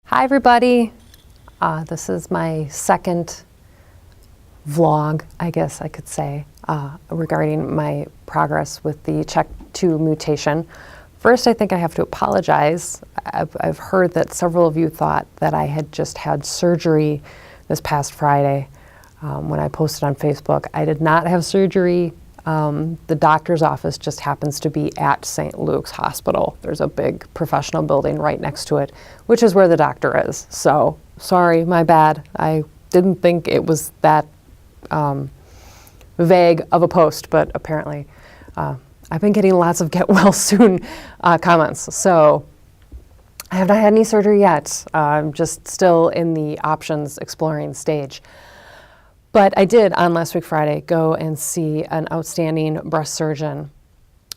Hi everybody, this is my second vlog, I guess I could say, regarding my progress with the CHEK2 mutation. First, I think I have to apologize. I've heard that several of you thought that I had just had surgery this past Friday when I posted on Facebook. I did not have surgery. The doctor's office just happens to be at St. Luke's Hospital. There's a big professional building right next to it, which is where the doctor is. So, sorry, my bad. I didn't think it was that vague of a post, but apparently I've been getting lots of get well soon comments. So, I have not had any surgery yet. I'm just still in the options exploring stage. But I did, on last week Friday, go and see an outstanding breast surgeon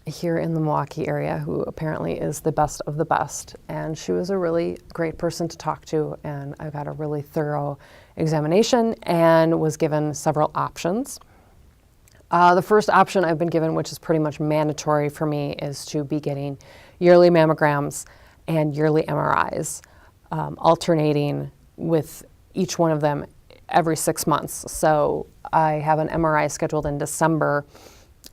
here in the Milwaukee area who apparently is the best of the best. And she was a really great person to talk to, and I got a really thorough examination and was given several options. The first option I've been given, which is pretty much mandatory for me, is to be getting yearly mammograms and yearly MRIs, alternating with each one of them every 6 months. So I have an MRI scheduled in December,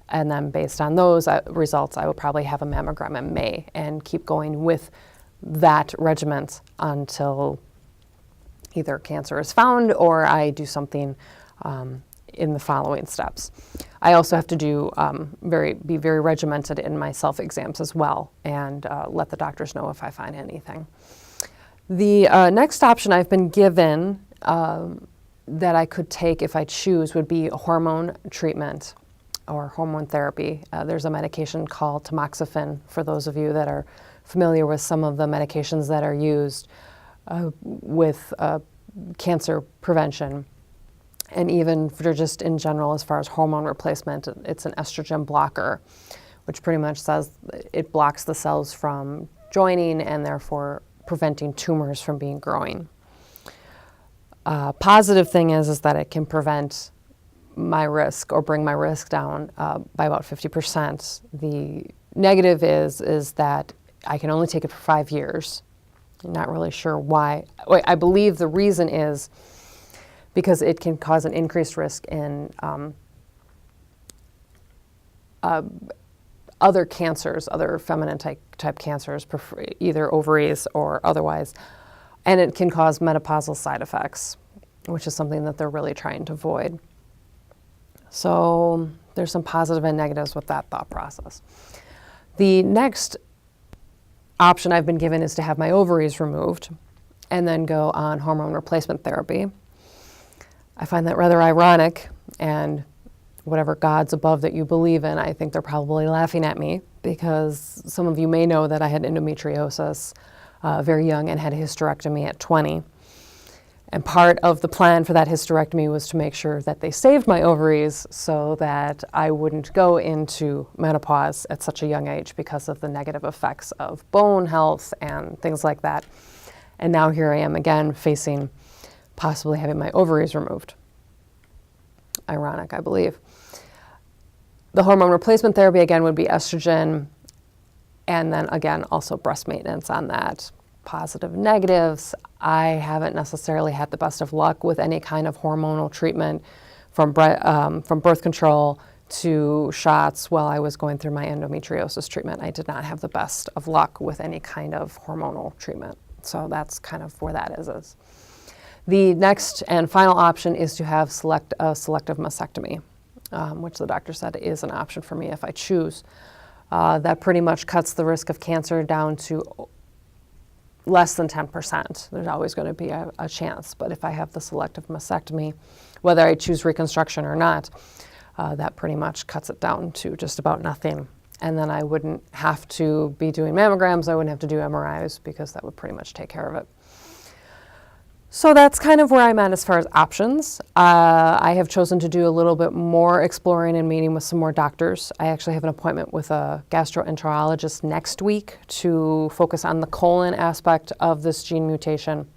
and then based on those results, I will probably have a mammogram in May and keep going with that regimen until either cancer is found or I do something in the following steps. I also have to do be very regimented in my self-exams as well, and let the doctors know if I find anything. The next option I've been given that I could take if I choose would be a hormone treatment or hormone therapy. There's a medication called tamoxifen, for those of you that are familiar with some of the medications that are used with cancer prevention. And even for just in general, as far as hormone replacement, it's an estrogen blocker, which pretty much says it blocks the cells from joining and therefore preventing tumors from growing. Positive thing is that it can prevent my risk or bring my risk down by about 50%. The negative is that I can only take it for 5 years. I'm not really sure why. I believe the reason is because it can cause an increased risk in other cancers, other feminine type cancers, either ovaries or otherwise. And it can cause menopausal side effects, which is something that they're really trying to avoid. So there's some positive and negatives with that thought process. The next option I've been given is to have my ovaries removed and then go on hormone replacement therapy. I find that rather ironic, and whatever gods above that you believe in, I think they're probably laughing at me, because some of you may know that I had endometriosis very young and had a hysterectomy at 20. And part of the plan for that hysterectomy was to make sure that they saved my ovaries so that I wouldn't go into menopause at such a young age because of the negative effects of bone health and things like that. And now here I am again facing possibly having my ovaries removed. Ironic, I believe. The hormone replacement therapy again would be estrogen, and then again also breast maintenance on that. Positive, negatives. I haven't necessarily had the best of luck with any kind of hormonal treatment, from birth control to shots while I was going through my endometriosis treatment. I did not have the best of luck with any kind of hormonal treatment. So that's kind of where that is. The next and final option is to have a selective mastectomy, which the doctor said is an option for me if I choose. That pretty much cuts the risk of cancer down to less than 10%. There's always going to be a chance, but if I have the selective mastectomy, whether I choose reconstruction or not, that pretty much cuts it down to just about nothing. And then I wouldn't have to be doing mammograms, I wouldn't have to do MRIs, because that would pretty much take care of it. So that's kind of where I'm at as far as options. I have chosen to do a little bit more exploring and meeting with some more doctors. I actually have an appointment with a gastroenterologist next week to focus on the colon aspect of this gene mutation.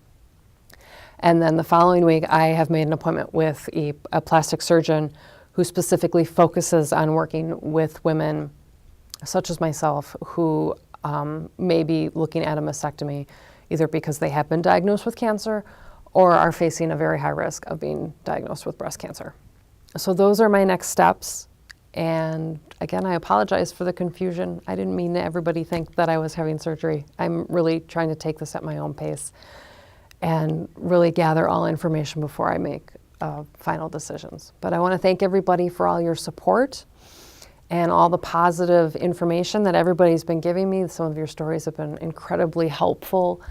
And then the following week, I have made an appointment with a plastic surgeon who specifically focuses on working with women such as myself who may be looking at a mastectomy either because they have been diagnosed with cancer or are facing a very high risk of being diagnosed with breast cancer. So those are my next steps. And again, I apologize for the confusion. I didn't mean to everybody think that I was having surgery. I'm really trying to take this at my own pace and really gather all information before I make final decisions. But I want to thank everybody for all your support and all the positive information that everybody's been giving me. Some of your stories have been incredibly helpful,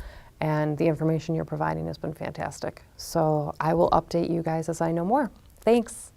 and the information you're providing has been fantastic. So I will update you guys as I know more. Thanks.